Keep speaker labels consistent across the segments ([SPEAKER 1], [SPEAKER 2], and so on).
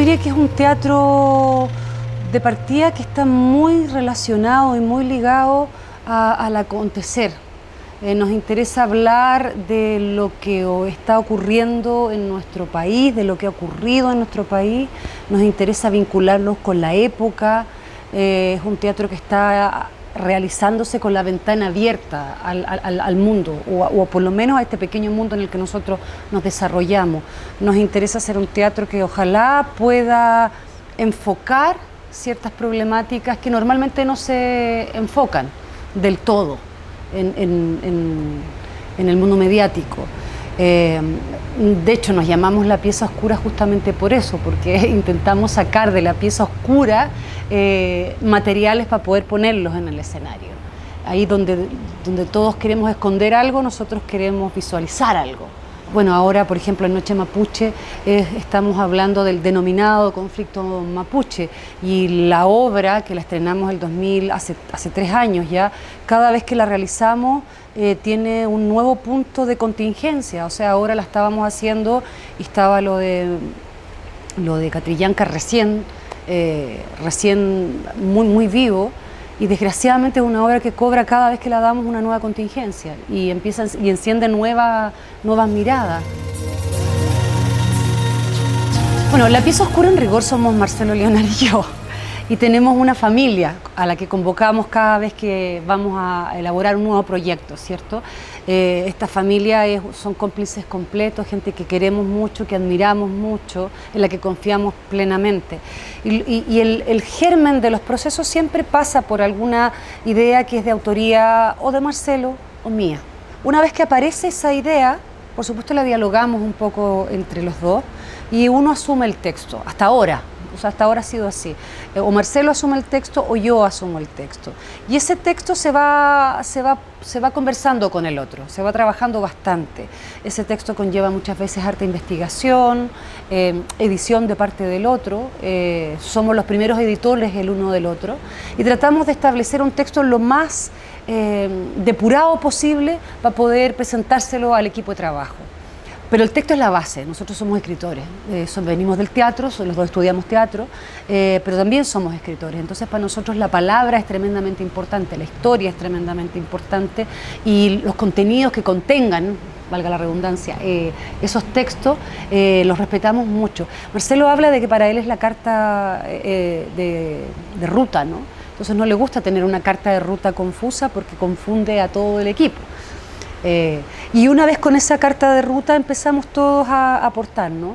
[SPEAKER 1] diría que es un teatro de partida que está muy relacionado y muy ligado al acontecer. Nos interesa hablar de lo que está ocurriendo en nuestro país, de lo que ha ocurrido en nuestro país. Nos interesa vincularnos con la época. Es un teatro que está realizándose con la ventana abierta al mundo, o por lo menos a este pequeño mundo en el que nosotros nos desarrollamos. Nos interesa hacer un teatro que ojalá pueda enfocar ciertas problemáticas que normalmente no se enfocan del todo en el mundo mediático. De hecho, nos llamamos La Pieza Oscura justamente por eso, porque intentamos sacar de la pieza oscura materiales para poder ponerlos en el escenario. Ahí donde todos queremos esconder algo, nosotros queremos visualizar algo. Bueno, ahora, por ejemplo, en Noche Mapuche estamos hablando del denominado conflicto mapuche, y la obra, que la estrenamos el 2000, hace 3 años ya, cada vez que la realizamos tiene un nuevo punto de contingencia. O sea, ahora la estábamos haciendo y estaba lo de Catrillanca recién muy vivo, y desgraciadamente es una obra que cobra cada vez que la damos una nueva contingencia y enciende nuevas miradas. Bueno, La Pieza Oscura en rigor somos Marcelo Leonard y yo, y tenemos una familia a la que convocamos cada vez que vamos a elaborar un nuevo proyecto, ¿cierto? Esta familia son cómplices completos, gente que queremos mucho, que admiramos mucho, en la que confiamos plenamente. Y el germen de los procesos siempre pasa por alguna idea que es de autoría o de Marcelo o mía. Una vez que aparece esa idea, por supuesto la dialogamos un poco entre los dos y uno asume el texto, hasta ahora. O sea, hasta ahora ha sido así. O Marcelo asume el texto o yo asumo el texto. Y ese texto se va conversando con el otro, se va trabajando bastante. Ese texto conlleva muchas veces harta investigación, edición de parte del otro. Somos los primeros editores el uno del otro. Y tratamos de establecer un texto lo más depurado posible para poder presentárselo al equipo de trabajo. Pero el texto es la base, nosotros somos escritores, venimos del teatro, los dos estudiamos teatro, pero también somos escritores. Entonces para nosotros la palabra es tremendamente importante, la historia es tremendamente importante, y los contenidos que contengan, valga la redundancia, esos textos los respetamos mucho. Marcelo habla de que para él es la carta de ruta, ¿no? Entonces no le gusta tener una carta de ruta confusa porque confunde a todo el equipo. Y una vez con esa carta de ruta empezamos todos a aportar, ¿no?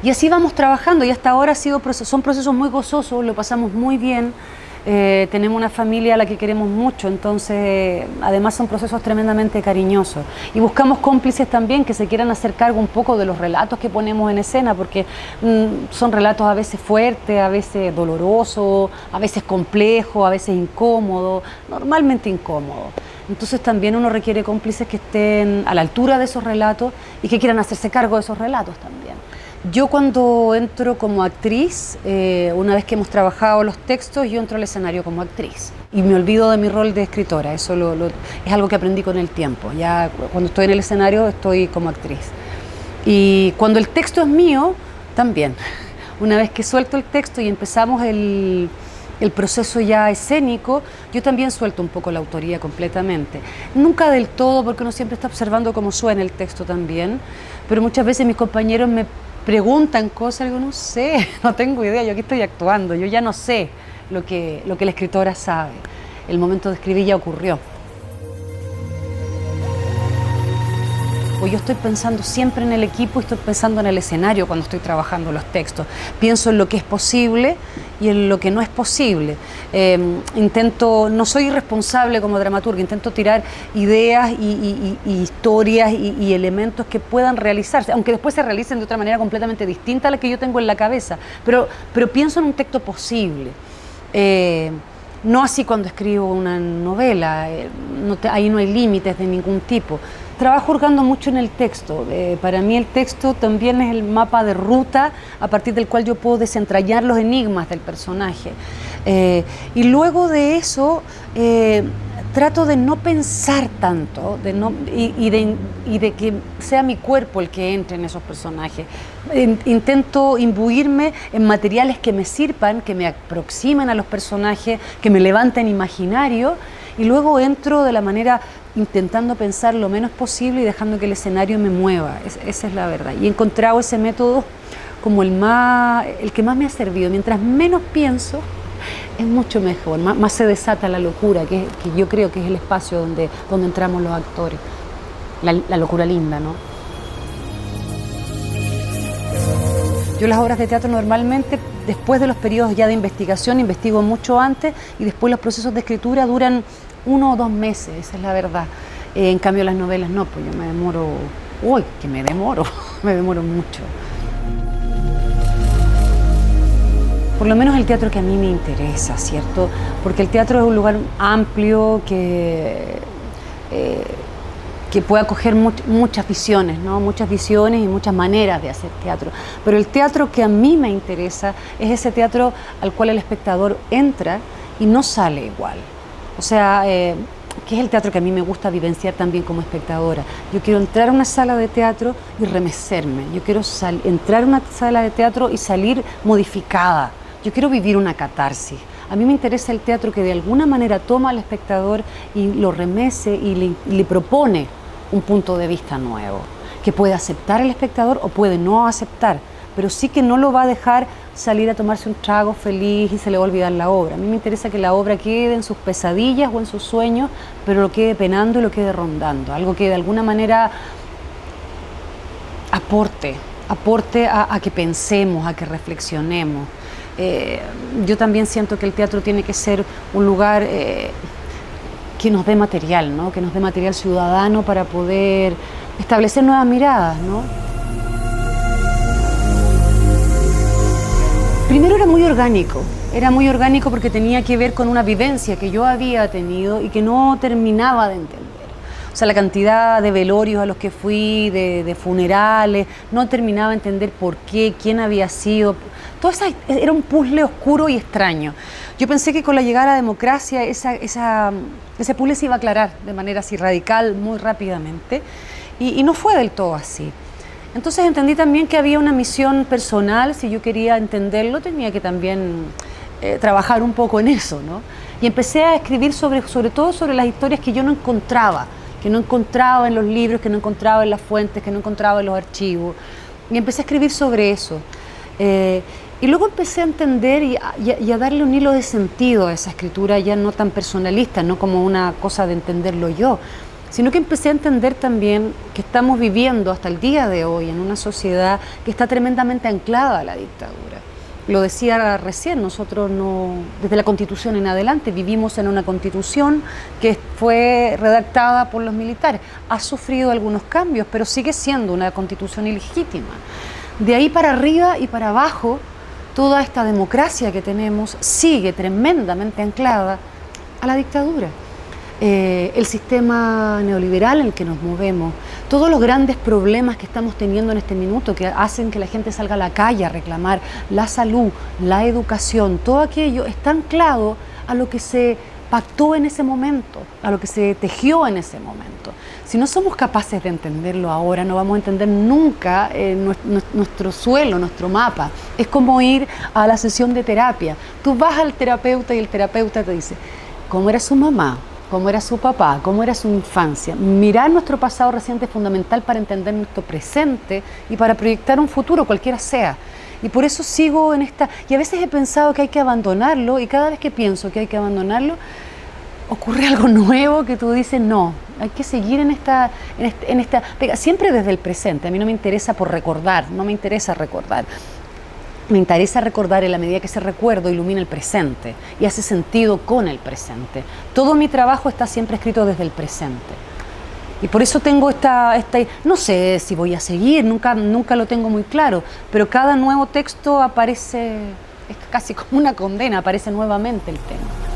[SPEAKER 1] Y así vamos trabajando, y hasta ahora son procesos muy gozosos, lo pasamos muy bien. Tenemos una familia a la que queremos mucho, entonces además son procesos tremendamente cariñosos, y buscamos cómplices también que se quieran hacer cargo un poco de los relatos que ponemos en escena, porque son relatos a veces fuertes, a veces dolorosos, a veces complejos, a veces incómodos, normalmente incómodos. Entonces también uno requiere cómplices que estén a la altura de esos relatos y que quieran hacerse cargo de esos relatos también. Yo cuando entro como actriz, una vez que hemos trabajado los textos, yo entro al escenario como actriz y me olvido de mi rol de escritora. Eso es algo que aprendí con el tiempo. Ya cuando estoy en el escenario estoy como actriz. Y cuando el texto es mío, también. Una vez que suelto el texto y empezamos el proceso ya escénico, yo también suelto un poco la autoría completamente. Nunca del todo, porque uno siempre está observando cómo suena el texto también, pero muchas veces mis compañeros me preguntan cosas, y digo, no sé, no tengo idea, yo aquí estoy actuando, yo ya no sé lo que la escritora sabe. El momento de escribir ya ocurrió. Yo estoy pensando siempre en el equipo y estoy pensando en el escenario cuando estoy trabajando los textos. Pienso en lo que es posible y en lo que no es posible. No soy irresponsable como dramaturga, intento tirar ideas y historias y elementos que puedan realizarse, aunque después se realicen de otra manera completamente distinta a la que yo tengo en la cabeza. Pero pienso en un texto posible. No así cuando escribo una novela, ahí no hay límites de ningún tipo. Trabajo hurgando mucho en el texto. Para mí el texto también es el mapa de ruta a partir del cual yo puedo desentrañar los enigmas del personaje. Y luego de eso trato de no pensar tanto y de que sea mi cuerpo el que entre en esos personajes. Intento imbuirme en materiales que me sirvan, que me aproximen a los personajes, que me levanten imaginario, y luego entro de la manera intentando pensar lo menos posible y dejando que el escenario me mueva. Esa es la verdad. Y he encontrado ese método como el que más me ha servido. Mientras menos pienso, es mucho mejor, más se desata la locura, que yo creo que es el espacio donde entramos los actores, la locura linda, ¿no? Yo las obras de teatro normalmente, después de los periodos ya de investigación, investigo mucho antes, y después los procesos de escritura duran 1 o 2 meses, esa es la verdad. En cambio las novelas no, pues yo me demoro, me demoro mucho. Por lo menos el teatro que a mí me interesa, ¿cierto? Porque el teatro es un lugar amplio que puede acoger muchas visiones, ¿no? Muchas visiones y muchas maneras de hacer teatro. Pero el teatro que a mí me interesa es ese teatro al cual el espectador entra y no sale igual. O sea, que es el teatro que a mí me gusta vivenciar también como espectadora. Yo quiero entrar a una sala de teatro y remecerme. Yo quiero entrar a una sala de teatro y salir modificada. Yo quiero vivir una catarsis. A mí me interesa el teatro que de alguna manera toma al espectador y lo remece y le propone un punto de vista nuevo, que puede aceptar el espectador o puede no aceptar, pero sí que no lo va a dejar salir a tomarse un trago feliz y se le va a olvidar la obra. A mí me interesa que la obra quede en sus pesadillas o en sus sueños, pero lo quede penando y lo quede rondando, algo que de alguna manera aporte a que pensemos, a que reflexionemos. Yo también siento que el teatro tiene que ser un lugar que nos dé material, ¿no? Que nos dé material ciudadano para poder establecer nuevas miradas, ¿no? Primero era muy orgánico porque tenía que ver con una vivencia que yo había tenido y que no terminaba de entender. O sea, la cantidad de velorios a los que fui, de funerales, no terminaba de entender por qué, quién había sido. Todo eso era un puzzle oscuro y extraño. Yo pensé que con la llegada a la democracia ese puzzle se iba a aclarar de manera así radical, muy rápidamente, y no fue del todo así. Entonces entendí también que había una misión personal. Si yo quería entenderlo, tenía que también trabajar un poco en eso, ¿no? Y empecé a escribir sobre todo sobre las historias que yo no encontraba en los libros, que no encontraba en las fuentes, que no encontraba en los archivos. Y empecé a escribir sobre eso. Y luego empecé a entender y a darle un hilo de sentido a esa escritura ya no tan personalista, no como una cosa de entenderlo yo, sino que empecé a entender también que estamos viviendo hasta el día de hoy en una sociedad que está tremendamente anclada a la dictadura. Lo decía recién, nosotros desde la Constitución en adelante vivimos en una Constitución que fue redactada por los militares. Ha sufrido algunos cambios, pero sigue siendo una Constitución ilegítima. De ahí para arriba y para abajo, toda esta democracia que tenemos sigue tremendamente anclada a la dictadura. El sistema neoliberal en el que nos movemos, todos los grandes problemas que estamos teniendo en este minuto que hacen que la gente salga a la calle a reclamar la salud, la educación, todo aquello está anclado a lo que se pactó en ese momento, a lo que se tejió en ese momento. Si no somos capaces de entenderlo ahora, no vamos a entender nunca nuestro suelo, nuestro mapa. Es como ir a la sesión de terapia. Tú vas al terapeuta y el terapeuta te dice cómo era su mamá, cómo era su papá, cómo era su infancia. Mirar nuestro pasado reciente es fundamental para entender nuestro presente y para proyectar un futuro, cualquiera sea. Y por eso sigo en esta... Y a veces he pensado que hay que abandonarlo, y cada vez que pienso que hay que abandonarlo, ocurre algo nuevo que tú dices, no, hay que seguir en esta siempre desde el presente. A mí no me interesa por recordar, no me interesa recordar. Me interesa recordar en la medida que ese recuerdo ilumina el presente y hace sentido con el presente. Todo mi trabajo está siempre escrito desde el presente. Y por eso tengo no sé si voy a seguir, nunca lo tengo muy claro, pero cada nuevo texto aparece, es casi como una condena, aparece nuevamente el tema.